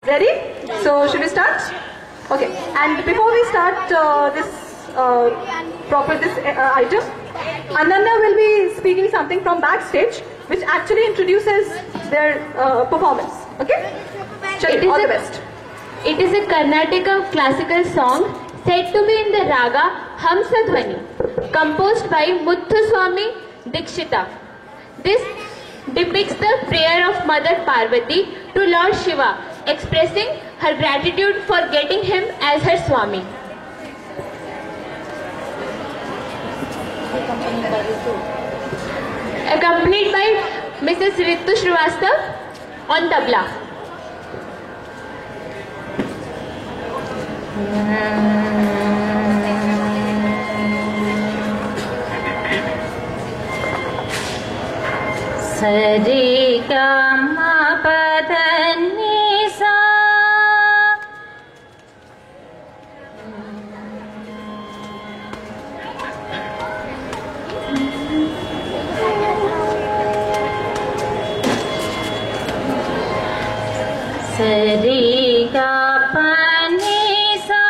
Ready? So should we start? Okay. And before we start this item, Ananya will be speaking something from backstage, which actually introduces their performance. Okay? Challi, all the best. It is a Karnataka classical song said to be in the raga Hamsadhwani, composed by Muthuswami Dikshita. This depicts the prayer of Mother Parvati to Lord Shiva, expressing her gratitude for getting him as her Swami. Accompanied by Mrs. Ritu Srivastav on tabla. Sari Gama Pada Ni Sa Sari Gama Ni Sa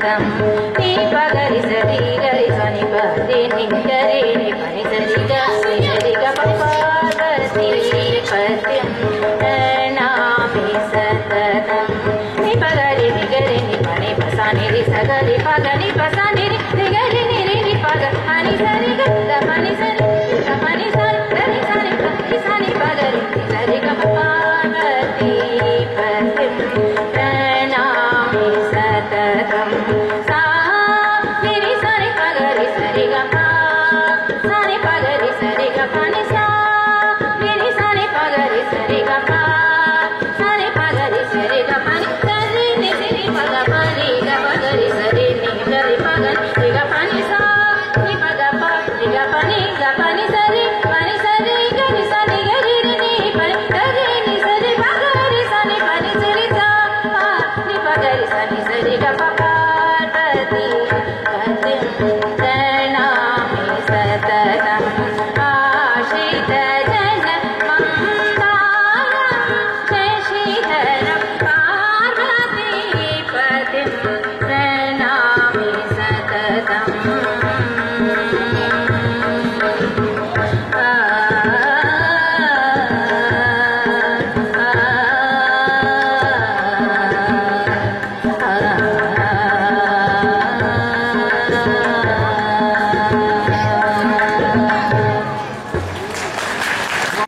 సతతం నీ పగరి సరి గరి సని పది ని గరి ని పని సరి గరి గ పపగతి పద్యం ప్రణామి సతతం ని పగరి ని గరి ని పని పసాని రి సగరి పగని పసాని రి గరి ని రి ని పగ అని సరి గ పని సరి పని సరి గరి సరి పని సరి పగరి సరి గ పపగతి పద్యం ప్రణామి సతతం